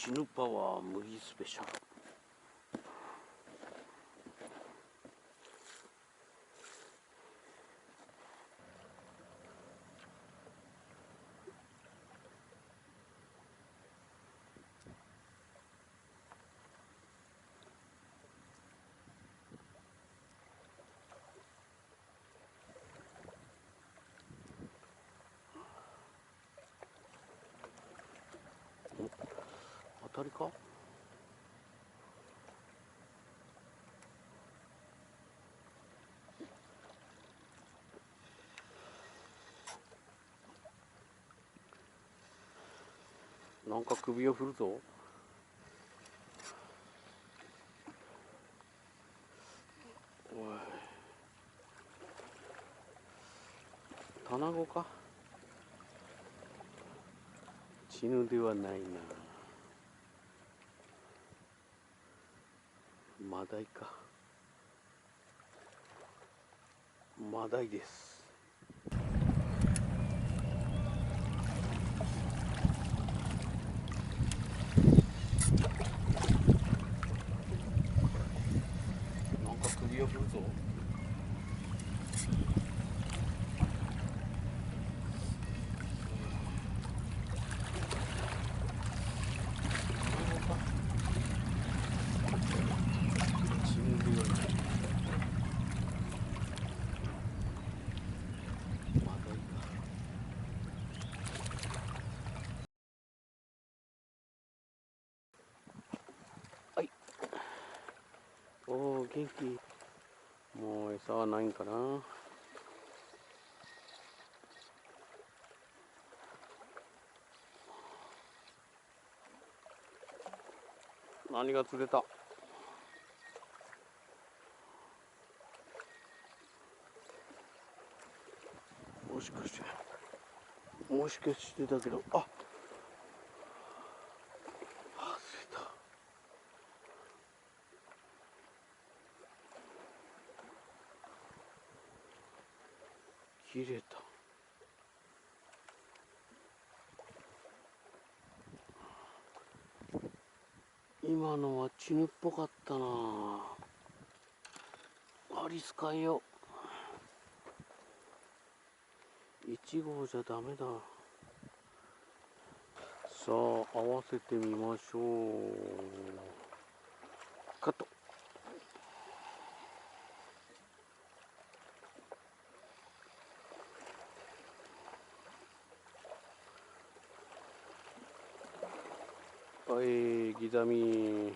死ぬパワー無理スペシャル。当たりか？なんか首を振るぞ。おい、卵か？チヌではないな。マダイか。マダイです。なんか首を振るぞ。はい。おお、元気。もう餌はないんかな。何が釣れた？もしかしてだけど、あ、外れた。切れた。今のはチヌっぽかったな。アリスかよ。1号じゃダメだ。さあ、合わせてみましょう。カット。はい、ギザミ。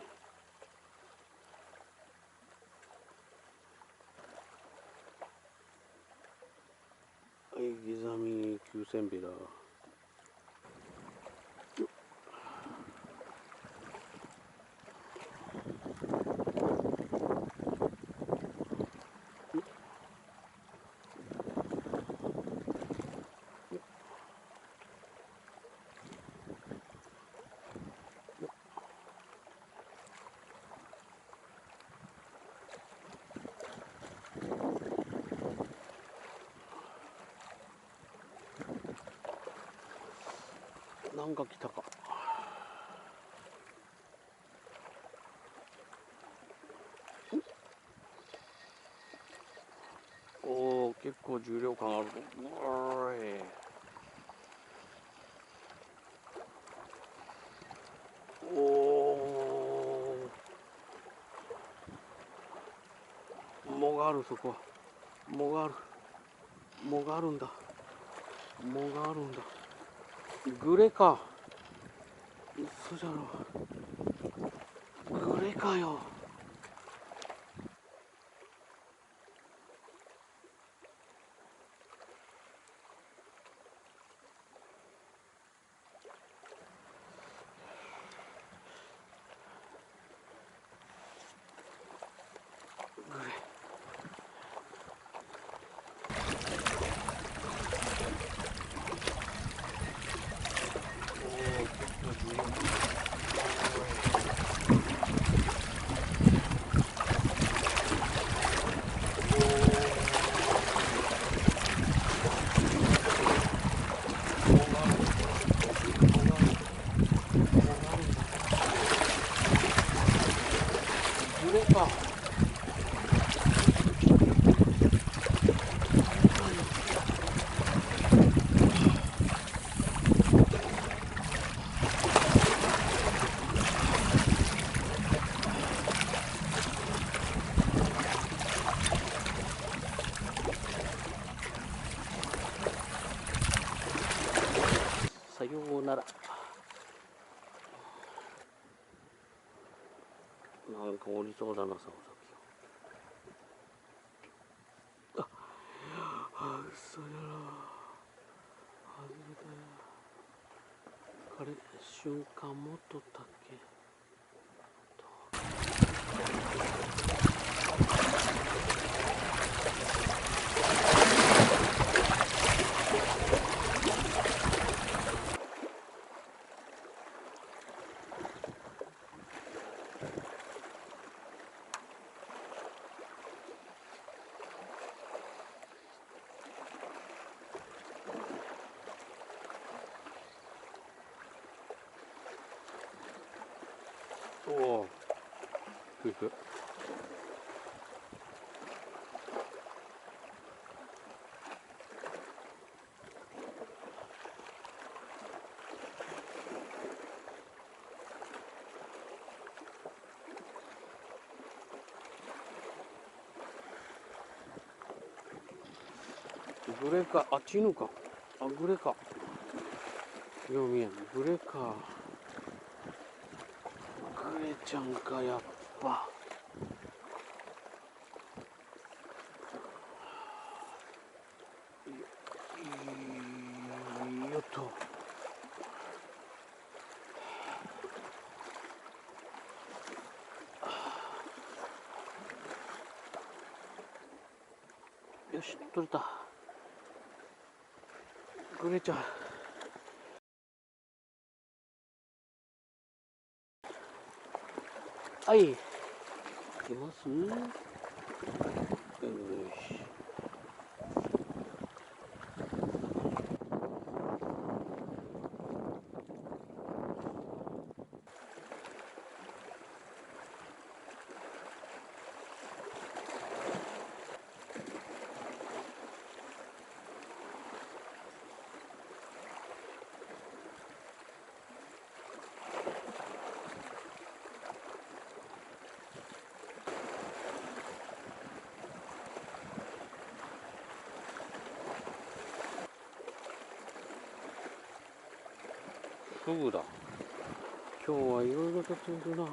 はい、ギザミ9000ベラ。なんか来たか。おお、結構重量感あるぞ。おーい。おお。藻がある、そこは。藻がある。藻があるんだ。藻があるんだ。グレか。嘘じゃろ。グレかよ。グレか。さようなら。なんかおりそうだな、さおさき。あ、嘘やろ。外れたよ。あれ、瞬間もっとったっけ。おお、行く。グレか、あっち犬か。あ、グレか。よう見えん。グレか。グレちゃんか、やっぱ。よっと。よし、取れた。グレちゃん。はい。いけます？よし。フグだ。今日はいろいろと釣るな。よ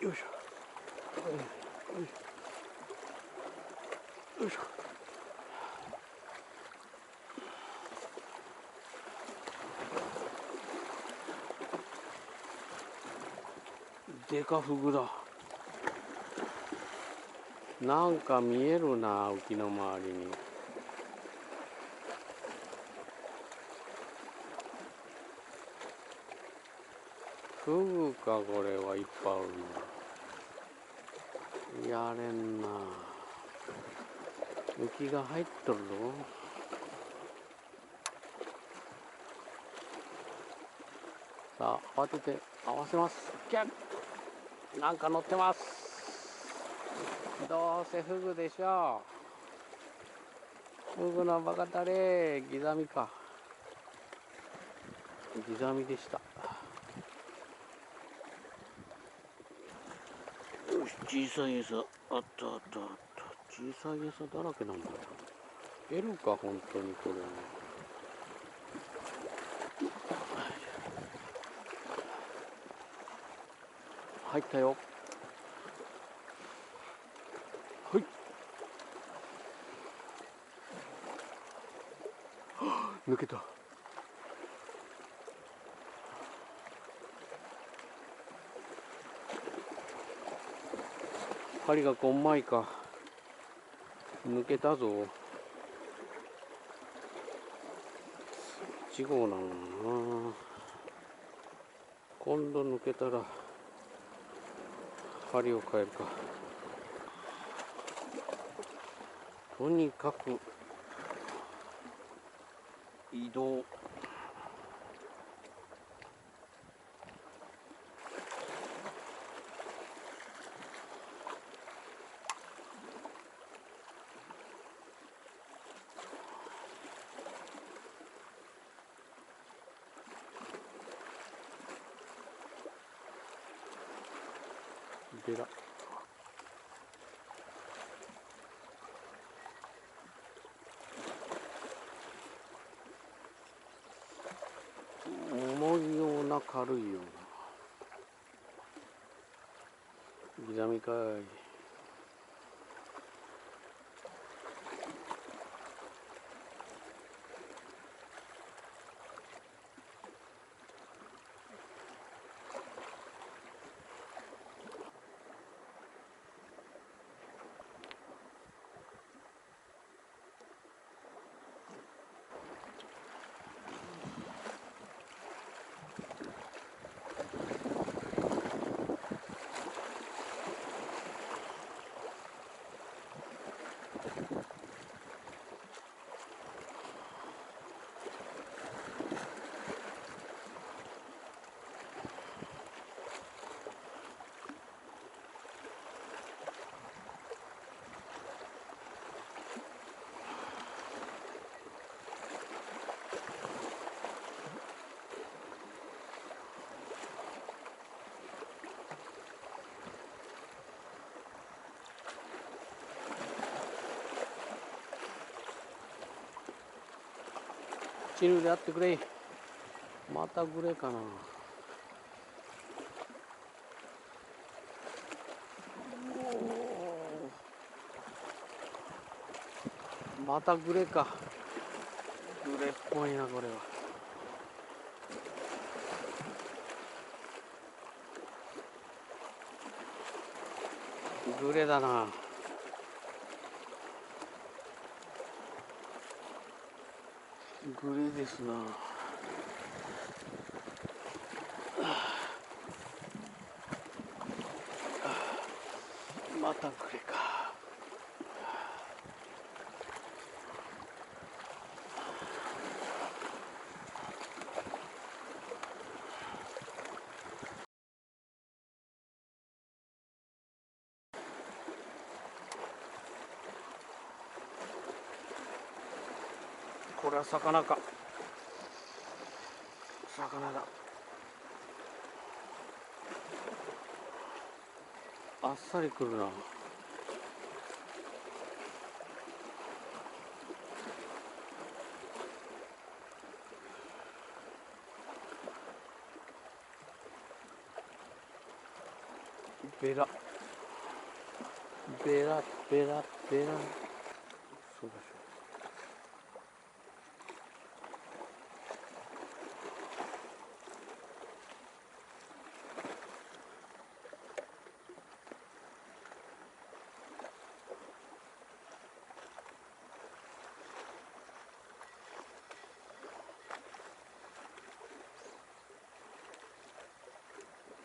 いしょ。よいしょ。でかフグだ。なんか見えるな、浮きの周りに。フグか、これはいっぱいあるな。やれんな。浮きが入っとるぞ。さあ、慌てて合わせます。キャッ、なんか乗ってます。どうせフグでしょう。フグのバカタレ、ギザミか。ギザミでした。よし、小さい餌。あったあったあった。小さい餌だらけなんだよ。エルか、本当にこれ。入ったよ。はい。抜けた。針がこんまいか。抜けたぞ。1号なのな。今度抜けたら針を変えるか。とにかく移動。ベラ。重いような軽いような。ギザミかい。チヌでやってくれ。またグレかな。またグレか。グレっぽいなこれは。グレだな。グレですな。またグレか。これは魚か。魚だ。あっさりくるな。ベラベラベラベラ。そうでしょ。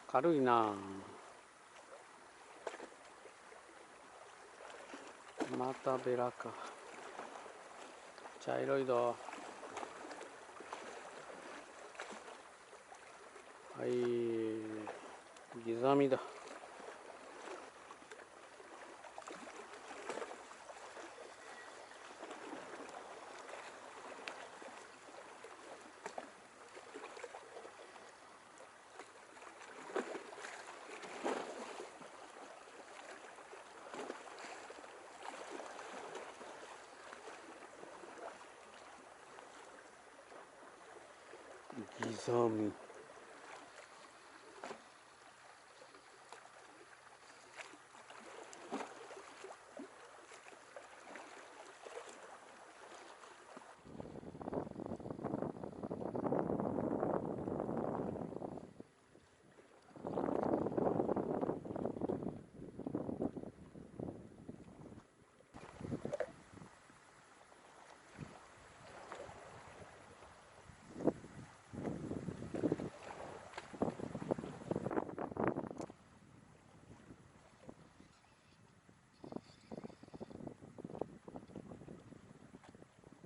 軽いな。またベラか。茶色いぞ。はい、ギザミだ。ギザミ。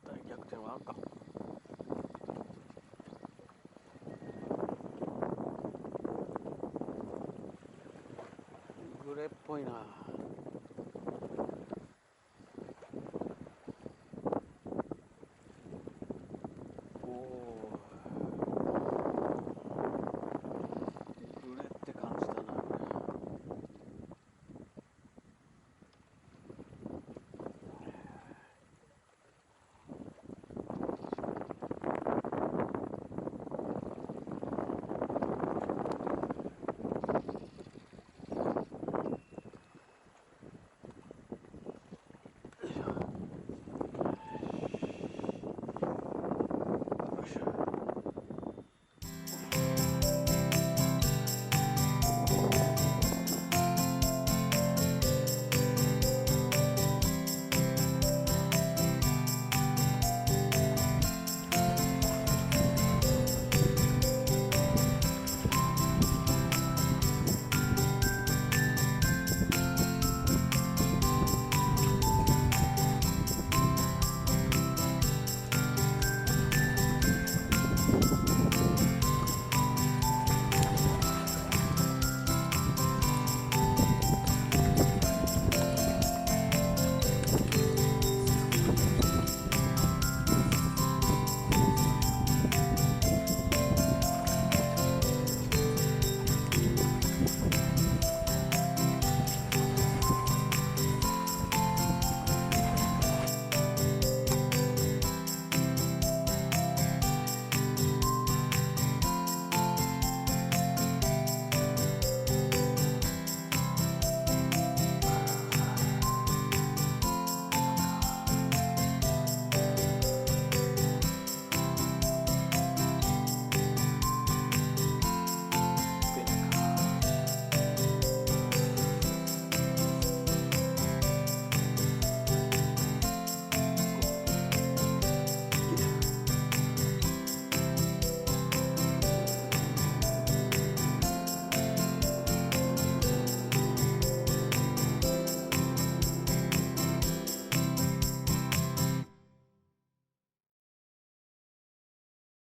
大逆転はあるか。グレっぽいな。